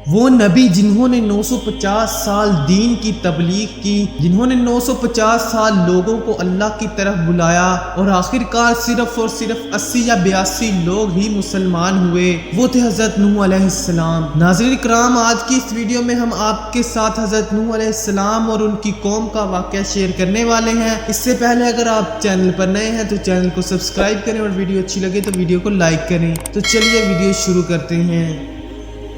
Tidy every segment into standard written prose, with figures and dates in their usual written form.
وہ نبی جنہوں نے 950 سال دین کی تبلیغ کی، جنہوں نے 950 سال لوگوں کو اللہ کی طرف بلایا اور آخر کار صرف اور صرف 80 یا 82 لوگ ہی مسلمان ہوئے، وہ تھے حضرت نوح علیہ السلام۔ ناظرین کرام، آج کی اس ویڈیو میں ہم آپ کے ساتھ حضرت نوح علیہ السلام اور ان کی قوم کا واقعہ شیئر کرنے والے ہیں۔ اس سے پہلے اگر آپ چینل پر نئے ہیں تو چینل کو سبسکرائب کریں اور ویڈیو اچھی لگے تو ویڈیو کو لائک کریں۔ تو چلیے ویڈیو شروع کرتے ہیں۔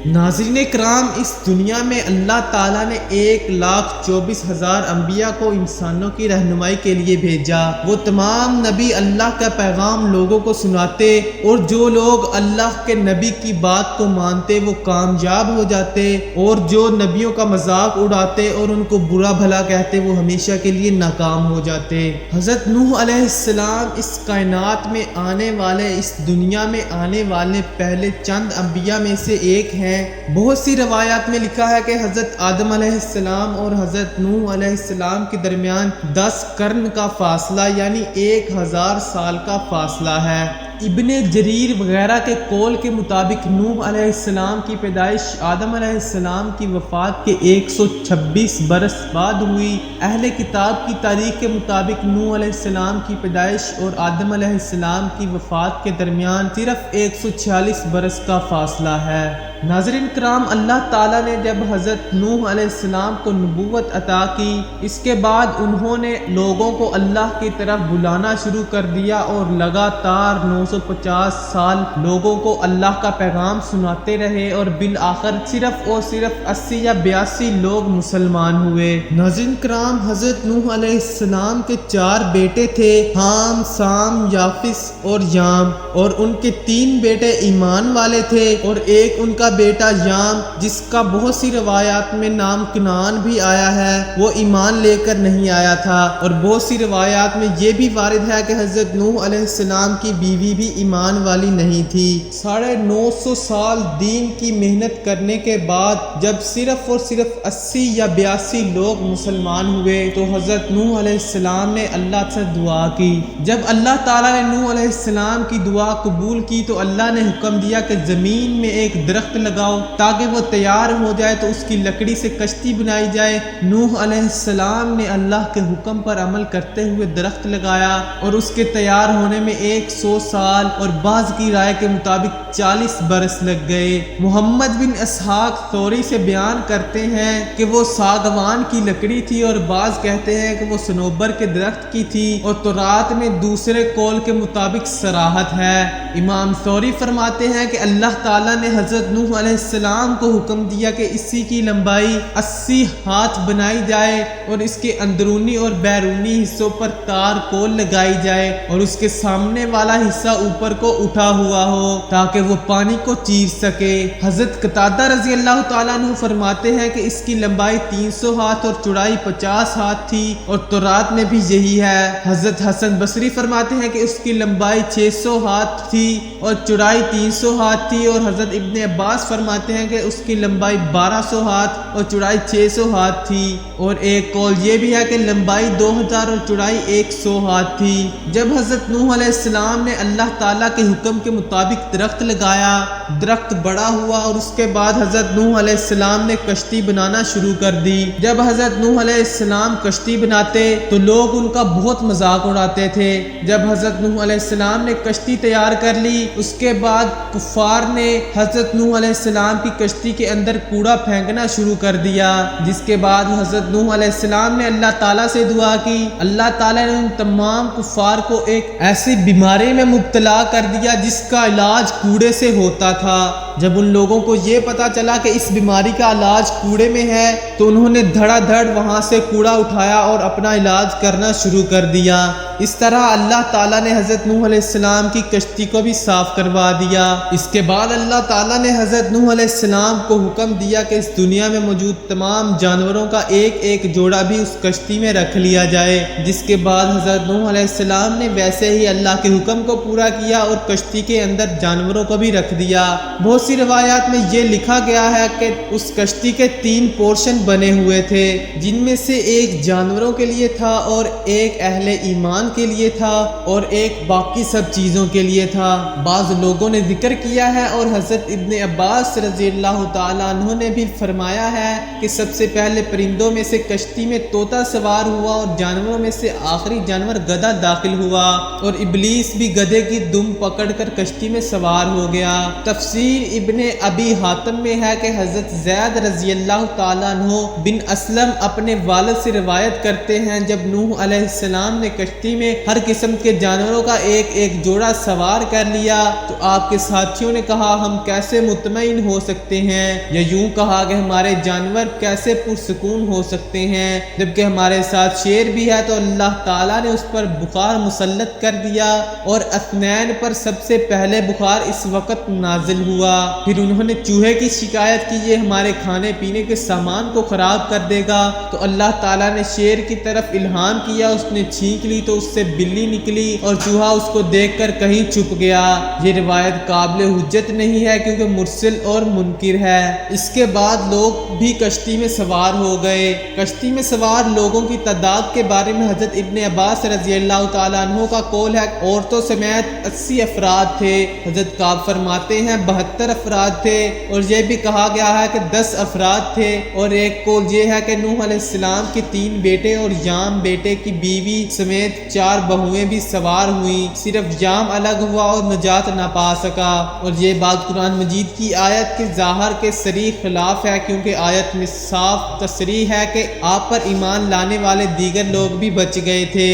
ناظرین کرام، اس دنیا میں اللہ تعالیٰ نے 1,24,000 انبیاء کو انسانوں کی رہنمائی کے لیے بھیجا۔ وہ تمام نبی اللہ کا پیغام لوگوں کو سناتے اور جو لوگ اللہ کے نبی کی بات کو مانتے وہ کامیاب ہو جاتے، اور جو نبیوں کا مذاق اڑاتے اور ان کو برا بھلا کہتے وہ ہمیشہ کے لیے ناکام ہو جاتے۔ حضرت نوح علیہ السلام اس کائنات میں آنے والے، اس دنیا میں آنے والے پہلے چند انبیاء میں سے ایک ہیں۔ بہت سی روایات میں لکھا ہے کہ حضرت آدم علیہ السلام اور حضرت نوح علیہ السلام کے درمیان 10 قرن کا فاصلہ یعنی 1000 سال کا فاصلہ ہے۔ ابن جریر وغیرہ کے قول کے مطابق نوح علیہ السلام کی پیدائش آدم علیہ السلام کی وفات کے 126 برس بعد ہوئی۔ اہل کتاب کی تاریخ کے مطابق نوح علیہ السلام کی پیدائش اور آدم علیہ السلام کی وفات کے درمیان صرف 146 برس کا فاصلہ ہے۔ ناظرین کرام، اللہ تعالیٰ نے جب حضرت نوح علیہ السلام کو نبوت عطا کی، اس کے بعد انہوں نے لوگوں کو اللہ کی طرف بلانا شروع کر دیا اور لگاتار 950 سال لوگوں کو اللہ کا پیغام سناتے رہے اور بالآخر صرف اور صرف 80 یا 82 لوگ مسلمان ہوئے۔ ناظرین کرام، حضرت نوح علیہ السلام کے 4 بیٹے تھے، حام، سام، یافس اور یام، اور ان کے 3 بیٹے ایمان والے تھے اور ایک ان کا بیٹا یام جس کا بہت سی روایات میں نام کنعان بھی آیا ہے، وہ ایمان لے کر نہیں آیا تھا، اور بہت سی روایات میں یہ بھی وارد ہے کہ حضرت نوح علیہ السلام کی بیوی بھی ایمان والی نہیں تھی۔ 950 سال دین کی محنت کرنے کے بعد جب صرف اور صرف 80 یا 82 لوگ مسلمان ہوئے تو حضرت نوح علیہ السلام نے اللہ سے دعا کی۔ جب اللہ تعالیٰ نے نوح علیہ السلام کی دعا قبول کی تو اللہ نے حکم دیا کہ زمین میں ایک درخت لگاؤ تاکہ وہ تیار ہو جائے تو اس کی لکڑی سے کشتی بنائی جائے۔ نوح علیہ السلام نے اللہ کے حکم پر عمل کرتے ہوئے درخت لگایا اور اس کے تیار ہونے میں 100 سال اور بعض کی رائے کے مطابق 40 برس لگ گئے۔ محمد بن اسحاق ثوری سے بیان کرتے ہیں کہ وہ ساگوان کی لکڑی تھی اور بعض کہتے ہیں کہ وہ صنوبر کے درخت کی تھی، اور تورات میں دوسرے قول کے مطابق صراحت ہے۔ امام ثوری فرماتے ہیں کہ اللہ تعالیٰ نے حضرت نوح علیہ السلام کو حکم دیا کہ اسی کی لمبائی 80 ہاتھ بنائی جائے اور اس کے اندرونی اور بیرونی حصوں پر تار کول لگائی جائے اور اس کے سامنے والا حصہ اوپر کو اٹھا ہوا ہو تاکہ وہ پانی کو چیر سکے۔ حضرت قتادہ رضی اللہ تعالیٰ عنہ فرماتے ہیں کہ اس کی لمبائی 300 ہاتھ اور چوڑائی 50 ہاتھ تھی، اور تورات میں بھی یہی ہے۔ حضرت حسن بصری فرماتے ہیں کہ اس کی لمبائی 600 ہاتھ تھی اور چوڑائی 300 ہاتھ تھی، اور حضرت ابن عباس فرماتے ہیں کہ اس کی لمبائی 1200 ہاتھ اور چوڑائی 600 ہاتھ تھی، اور ایک قول یہ بھی ہے کہ لمبائی 2000 اور چوڑائی 100 ہاتھ تھی۔ جب حضرت نوح علیہ السلام نے اللہ تعالیٰ کے حکم کے مطابق درخت لگایا، درخت بڑا ہوا، اور اس کے بعد حضرت نوح علیہ السلام نے کشتی بنانا شروع کر دی۔ جب حضرت نوح علیہ السلام کشتی بناتے تو لوگ ان کا بہت مذاق اڑاتے تھے۔ جب حضرت نوح علیہ السلام نے کشتی تیار کر لی، اس کے بعد کفار نے حضرت نوح علیہ السلام کی کشتی کے اندر کوڑا پھینکنا شروع کر دیا، جس کے بعد حضرت نوح علیہ السلام نے اللہ تعالیٰ سے دعا کی۔ اللہ تعالیٰ نے ان تمام کفار کو ایک ایسی بیماری میں مبتلا کر دیا جس کا علاج کوڑے سے ہوتا تھا۔ جب ان لوگوں کو یہ پتا چلا کہ اس بیماری کا علاج کوڑے میں ہے تو انہوں نے دھڑا دھڑ وہاں سے کوڑا اٹھایا اور اپنا علاج کرنا شروع کر دیا۔ اس طرح اللہ تعالیٰ نے حضرت نوح علیہ السلام کی کشتی کو بھی صاف کروا دیا۔ اس کے بعد اللہ تعالیٰ نے حضرت نوح علیہ السلام کو حکم دیا کہ اس دنیا میں موجود تمام جانوروں کا ایک ایک جوڑا بھی اس کشتی میں رکھ لیا جائے، جس کے بعد حضرت نوح علیہ السلام نے ویسے ہی اللہ کے حکم کو پورا کیا اور کشتی کے اندر جانوروں کو بھی رکھ دیا۔ بہت بہت سی روایات میں یہ لکھا گیا ہے کہ اس کشتی کے 3 پورشن بنے ہوئے تھے، جن میں سے ایک جانوروں کے لیے تھا اور ایک اہل ایمان کے لیے تھا اور ایک باقی سب چیزوں کے لیے تھا۔ بعض لوگوں نے ذکر کیا ہے اور حضرت ابن عباس رضی اللہ تعالیٰ عنہ نے بھی فرمایا ہے کہ سب سے پہلے پرندوں میں سے کشتی میں طوطا سوار ہوا اور جانوروں میں سے آخری جانور گدھا داخل ہوا، اور ابلیس بھی گدھے کی دم پکڑ کر کشتی میں سوار ہو گیا۔ تفسیر ابن ابی حاتم میں ہے کہ حضرت زید رضی اللہ تعالیٰ عنہ بن اسلم اپنے والد سے روایت کرتے ہیں، جب نوح علیہ السلام نے کشتی میں ہر قسم کے جانوروں کا ایک ایک جوڑا سوار کر لیا تو آپ کے ساتھیوں نے کہا ہم کیسے مطمئن ہو سکتے ہیں، یا یوں کہا کہ ہمارے جانور کیسے پرسکون ہو سکتے ہیں، جبکہ ہمارے ساتھ شیر بھی ہے۔ تو اللہ تعالیٰ نے اس پر بخار مسلط کر دیا اور اثنین پر سب سے پہلے بخار اس وقت نازل ہوا۔ پھر انہوں نے چوہے کی شکایت کی، یہ ہمارے کھانے پینے کے سامان کو خراب کر دے گا، تو اللہ تعالیٰ نے شیر کی طرف الہام کیا، اس نے چھینک لی تو اس سے بلی نکلی اور چوہا اس کو دیکھ کر کہیں چھپ گیا۔ یہ روایت قابل حجت نہیں ہے کیونکہ مرسل اور منکر ہے۔ اس کے بعد لوگ بھی کشتی میں سوار ہو گئے۔ کشتی میں سوار لوگوں کی تعداد کے بارے میں حضرت ابن عباس رضی اللہ تعالیٰ عنہ کا قول ہے عورتوں سمیت 80 افراد تھے۔ حضرت کعب فرماتے ہیں 72 افراد تھے، اور یہ بھی کہا گیا ہے کہ 10 افراد تھے، اور ایک قول یہ ہے کہ نوح علیہ السلام کے 3 بیٹے اور یام بیٹے کی بیوی سمیت 4 بہویں بھی سوار ہوئیں، صرف یام الگ ہوا اور نجات نہ پا سکا۔ اور یہ بات قرآن مجید کی آیت کے ظاہر کے صریح خلاف ہے، کیونکہ آیت میں صاف تصریح ہے کہ آپ پر ایمان لانے والے دیگر لوگ بھی بچ گئے تھے،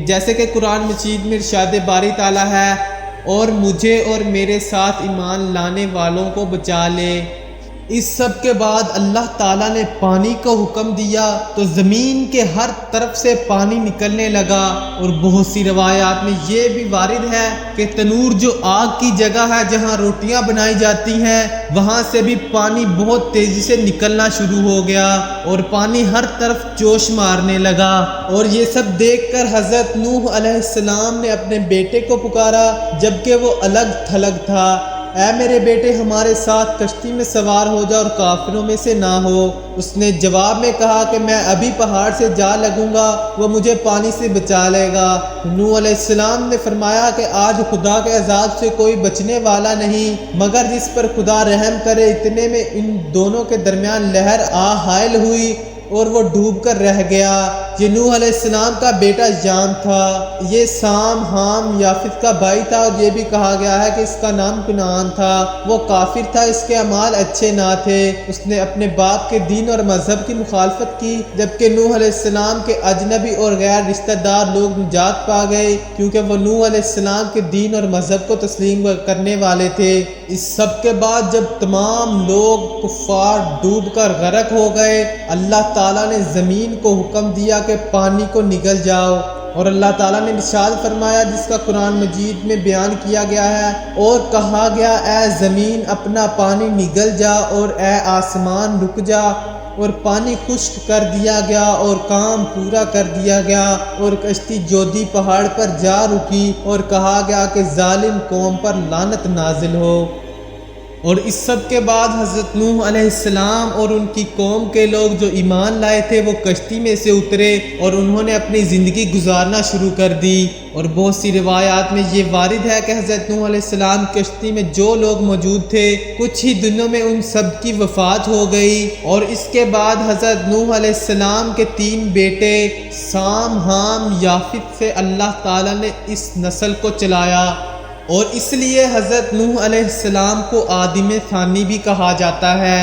جیسے کہ قرآن مجید میں ارشاد باری تعالیٰ ہے اور مجھے اور میرے ساتھ ایمان لانے والوں کو بچا لے۔ اس سب کے بعد اللہ تعالیٰ نے پانی کو حکم دیا تو زمین کے ہر طرف سے پانی نکلنے لگا، اور بہت سی روایات میں یہ بھی وارد ہے کہ تنور جو آگ کی جگہ ہے جہاں روٹیاں بنائی جاتی ہیں، وہاں سے بھی پانی بہت تیزی سے نکلنا شروع ہو گیا اور پانی ہر طرف جوش مارنے لگا۔ اور یہ سب دیکھ کر حضرت نوح علیہ السلام نے اپنے بیٹے کو پکارا جبکہ وہ الگ تھلگ تھا، اے میرے بیٹے ہمارے ساتھ کشتی میں سوار ہو جا اور کافروں میں سے نہ ہو۔ اس نے جواب میں کہا کہ میں ابھی پہاڑ سے جا لگوں گا، وہ مجھے پانی سے بچا لے گا۔ نوح علیہ السلام نے فرمایا کہ آج خدا کے عذاب سے کوئی بچنے والا نہیں مگر جس پر خدا رحم کرے۔ اتنے میں ان دونوں کے درمیان لہر حائل ہوئی اور وہ ڈوب کر رہ گیا۔ یہ نوح علیہ السلام کا بیٹا یام تھا، یہ سام حام یافت کا بھائی تھا، اور یہ بھی کہا گیا ہے کہ اس کا نام کنعان تھا۔ وہ کافر تھا، اس کے اعمال اچھے نہ تھے، اس نے اپنے باپ کے دین اور مذہب کی مخالفت کی، جبکہ نوح علیہ السلام کے اجنبی اور غیر رشتہ دار لوگ نجات پا گئے کیونکہ وہ نوح علیہ السلام کے دین اور مذہب کو تسلیم کرنے والے تھے۔ اس سب کے بعد جب تمام لوگ کفار ڈوب کر غرق ہو گئے، اللہ تعالیٰ نے زمین کو حکم دیا کہ پانی کو نگل جاؤ، اور اللہ تعالیٰ نے ارشاد فرمایا جس کا قرآن مجید میں بیان کیا گیا ہے، اور کہا گیا اے زمین اپنا پانی نگل جا اور اے آسمان رک جا، اور پانی خشک کر دیا گیا اور کام پورا کر دیا گیا، اور کشتی جودی پہاڑ پر جا رکی، اور کہا گیا کہ ظالم قوم پر لعنت نازل ہو۔ اور اس سب کے بعد حضرت نوح علیہ السلام اور ان کی قوم کے لوگ جو ایمان لائے تھے وہ کشتی میں سے اترے اور انہوں نے اپنی زندگی گزارنا شروع کر دی۔ اور بہت سی روایات میں یہ وارد ہے کہ حضرت نوح علیہ السلام کشتی میں جو لوگ موجود تھے کچھ ہی دنوں میں ان سب کی وفات ہو گئی، اور اس کے بعد حضرت نوح علیہ السلام کے 3 بیٹے سام حام یافت سے اللہ تعالیٰ نے اس نسل کو چلایا، اور اس لیے حضرت نوح علیہ السلام کو آدم ثانی بھی کہا جاتا ہے۔